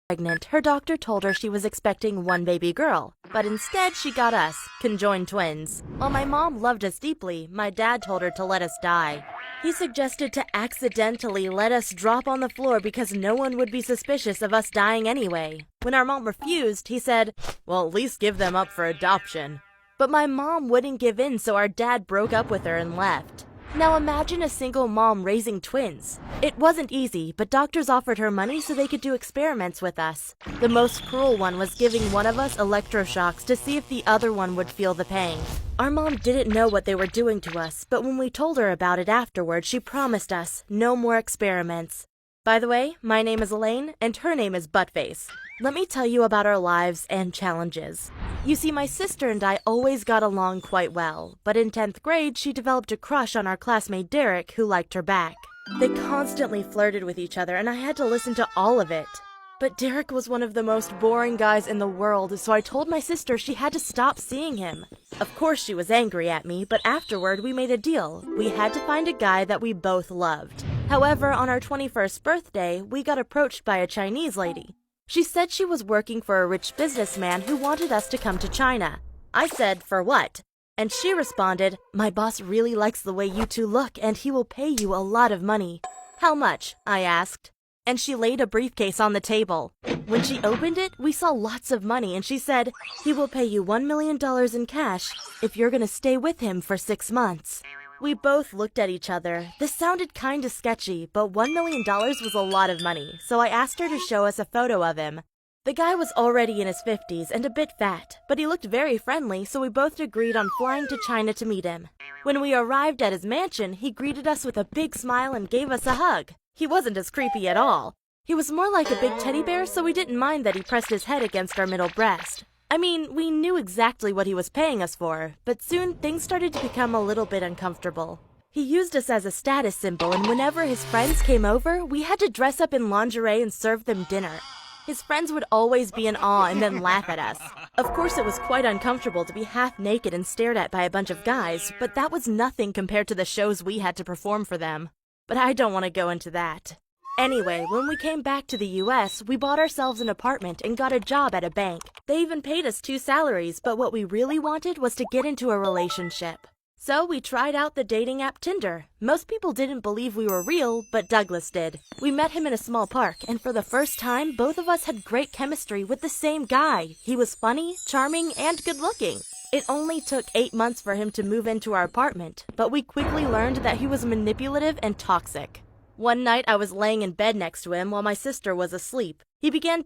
Pregnant, her doctor told her she was expecting one baby girl, but instead she got us, conjoined twins. While my mom loved us deeply, my dad told her to let us die. He suggested to accidentally let us drop on the floor because no one would be suspicious of us dying anyway. When our mom refused, he said, "Well, at least give them up for adoption." But my mom wouldn't give in, so our dad broke up with her and left. Now imagine a single mom raising twins. It wasn't easy, but doctors offered her money so they could do experiments with us. The most cruel one was giving one of us electroshocks to see if the other one would feel the pain. Our mom didn't know what they were doing to us, but when we told her about it afterward, she promised us no more experiments. By the way, my name is Elaine, and her name is Buttface. Let me tell you about our lives and challenges. You see, my sister and I always got along quite well, but in 10th grade, she developed a crush on our classmate Derek, who liked her back. They constantly flirted with each other, and I had to listen to all of it. But Derek was one of the most boring guys in the world, so I told my sister she had to stop seeing him. Of course she was angry at me, but afterward we made a deal. We had to find a guy that we both loved. However, on our 21st birthday, we got approached by a Chinese lady. She said she was working for a rich businessman who wanted us to come to China. I said, "For what?" And she responded, "My boss really likes the way you two look, and he will pay you a lot of money." "How much?" I asked. And she laid a briefcase on the table. When she opened it, we saw lots of money, and she said, "He will pay you $1 million in cash if you're gonna stay with him for 6 months. We both looked at each other. This sounded kinda sketchy, but $1 million was a lot of money, so I asked her to show us a photo of him. The guy was already in his 50s and a bit fat, but he looked very friendly, so we both agreed on flying to China to meet him. When we arrived at his mansion, he greeted us with a big smile and gave us a hug. He wasn't as creepy at all. He was more like a big teddy bear, so we didn't mind that he pressed his head against our middle breast. I mean, we knew exactly what he was paying us for, but soon things started to become a little bit uncomfortable. He used us as a status symbol, and whenever his friends came over, we had to dress up in lingerie and serve them dinner. His friends would always be in awe and then laugh at us. Of course, it was quite uncomfortable to be half naked and stared at by a bunch of guys, but that was nothing compared to the shows we had to perform for them. But I don't want to go into that. Anyway, when we came back to the US, we bought ourselves an apartment and got a job at a bank. They even paid us 2 salaries, but what we really wanted was to get into a relationship. So we tried out the dating app Tinder. Most people didn't believe we were real, but Douglas did. We met him in a small park, and for the first time, both of us had great chemistry with the same guy. He was funny, charming, and good-looking. It only took 8 months for him to move into our apartment, but we quickly learned that he was manipulative and toxic. One night, I was laying in bed next to him while my sister was asleep. He began